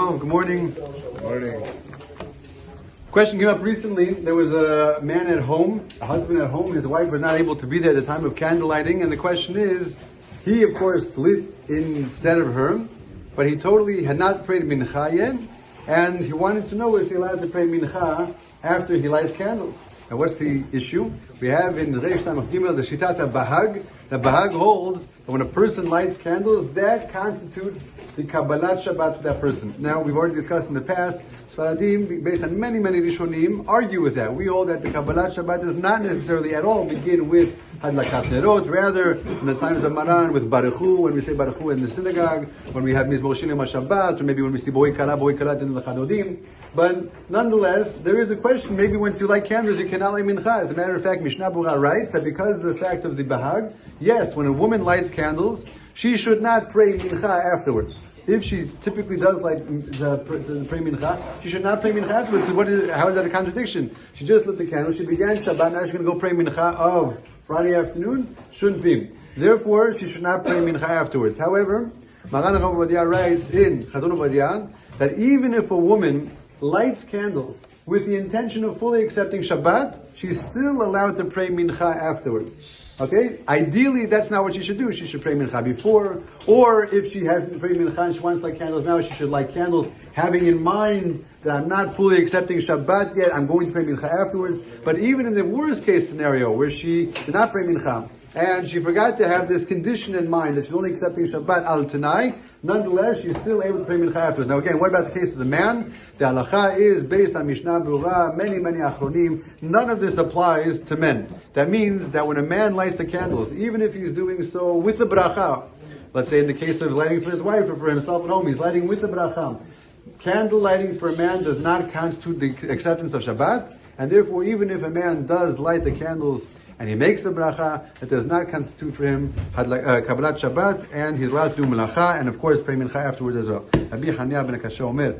Tov. Good morning. Good morning. Question came up recently. There was a man at home, a husband at home. His wife was not able to be there at the time of candle lighting, and the question is, he of course lit instead of her, but he totally had not prayed mincha yet, and he wanted to know if he allowed to pray mincha after he lights candles. And what's the issue? We have in Reish Samach Gimel the Shitat Bahag. The Bahag holds that when a person lights candles, that constitutes the Kabbalat Shabbat for that person. Now, we've already discussed in the past, Sfaradim, based on many Rishonim, argue with that. We hold that the Kabbalat Shabbat does not necessarily at all begin with Hadlakat Nerot, rather, in the times of Maran, with Baruch Hu, when we say Baruch Hu in the synagogue, when we have Mizmor Shinim HaShabbat, or maybe when we see Boi Kala in the Chadodim. But nonetheless, there is a question, maybe once you light candles, you cannot light mincha. As a matter of fact, Mishnah Berurah writes that because of the fact of the Bahag, yes, when a woman lights candles, she should not pray mincha afterwards. If she typically does like pray mincha, she should not pray mincha afterwards. Because how is that a contradiction? She just lit the candle, she began Shabbat, now she's going to go pray mincha of Friday afternoon? Shouldn't be. Therefore, she should not pray mincha afterwards. However, Maran Rav Ovadia writes in Chazon Ovadia that even if a woman lights candles with the intention of fully accepting Shabbat, she's still allowed to pray mincha afterwards. Okay? Ideally, that's not what she should do. She should pray mincha before, or if she hasn't prayed mincha and she wants to light candles now, she should light candles having in mind that I'm not fully accepting Shabbat yet, I'm going to pray mincha afterwards. But even in the worst case scenario, where she did not pray mincha, and she forgot to have this condition in mind that she's only accepting Shabbat al Tanai, nonetheless, she's still able to pray mincha afterwards. Now again, what about the case of the man? The halacha is based on Mishnah Berurah, many achronim. None of this applies to men. That means that when a man lights the candles, even if he's doing so with the bracha, let's say in the case of lighting for his wife or for himself at home, he's lighting with the bracha. Candle lighting for a man does not constitute the acceptance of Shabbat, and therefore even if a man does light the candles and he makes the bracha, it does not constitute for him Kabbalat Shabbat, and he's allowed to do melacha, and of course pray mincha afterwards as well. Avichai ben Kasha Omer,